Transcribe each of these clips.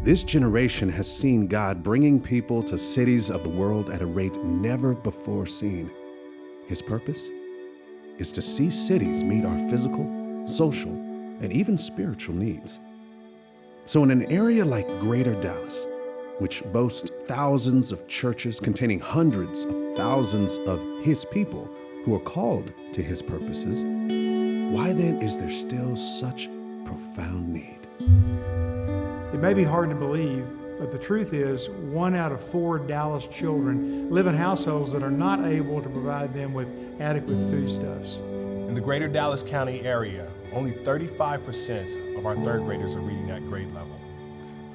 This generation has seen God bringing people to cities of the world at a rate never before seen. His purpose is to see cities meet our physical, social, and even spiritual needs. So in an area like Greater Dallas, which boasts thousands of churches containing hundreds of thousands of His people who are called to His purposes, why then is there still such profound need? It may be hard to believe, but the truth is 1 out of 4 Dallas children live in households that are not able to provide them with adequate foodstuffs. In the greater Dallas County area, only 35% of our third graders are reading at grade level.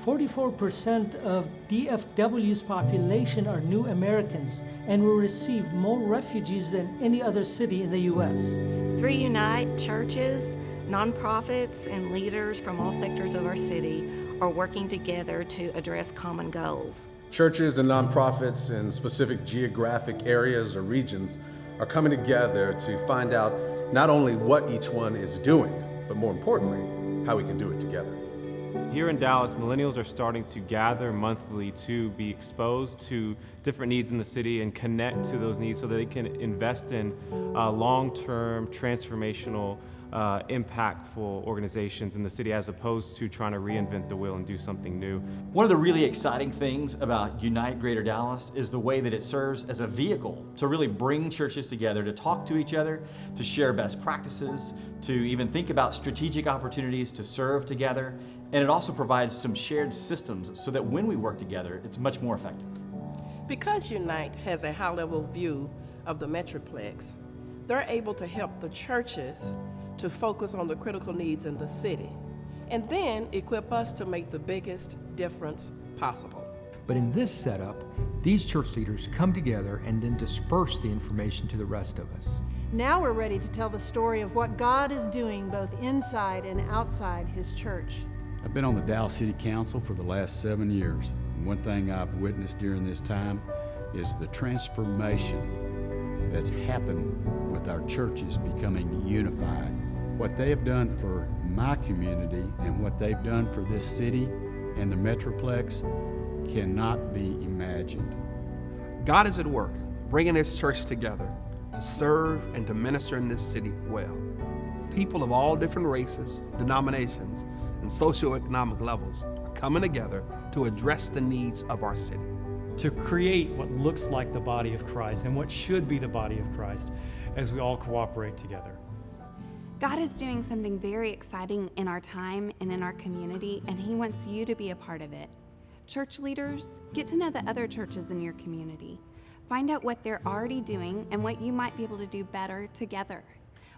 44% of DFW's population are new Americans and will receive more refugees than any other city in the U.S. Through Unite, churches, nonprofits, and leaders from all sectors of our city are working together to address common goals. Churches and nonprofits in specific geographic areas or regions are coming together to find out not only what each one is doing, but more importantly, how we can do it together. Here in Dallas, millennials are starting to gather monthly to be exposed to different needs in the city and connect to those needs so that they can invest in long-term, transformational, impactful organizations in the city as opposed to trying to reinvent the wheel and do something new. One of the really exciting things about Unite Greater Dallas is the way that it serves as a vehicle to really bring churches together, to talk to each other, to share best practices, to even think about strategic opportunities to serve together. And it also provides some shared systems so that when we work together, it's much more effective. Because Unite has a high-level view of the Metroplex, they're able to help the churches to focus on the critical needs in the city, and then equip us to make the biggest difference possible. But in this setup, these church leaders come together and then disperse the information to the rest of us. Now we're ready to tell the story of what God is doing both inside and outside His church. I've been on the Dallas City Council for the last 7 years. And one thing I've witnessed during this time is the transformation that's happened with our churches becoming unified. What they have done for my community and what they've done for this city and the Metroplex cannot be imagined. God is at work, bringing His church together to serve and to minister in this city well. People of all different races, denominations, and socioeconomic levels are coming together to address the needs of our city. To create what looks like the body of Christ and what should be the body of Christ as we all cooperate together. God is doing something very exciting in our time and in our community, and He wants you to be a part of it. Church leaders, get to know the other churches in your community. Find out what they're already doing and what you might be able to do better together.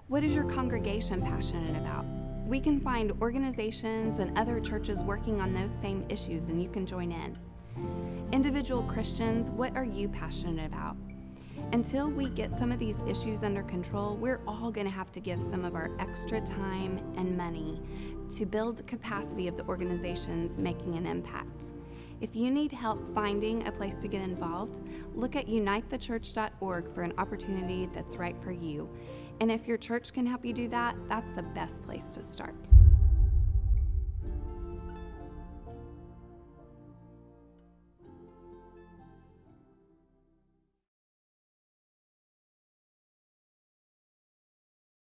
What is your congregation passionate about? We can find organizations and other churches working on those same issues, and you can join in. Individual Christians, what are you passionate about? Until we get some of these issues under control, we're all going to have to give some of our extra time and money to build the capacity of the organizations making an impact. If you need help finding a place to get involved, look at unitethechurch.org for an opportunity that's right for you. And if your church can help you do that, that's the best place to start.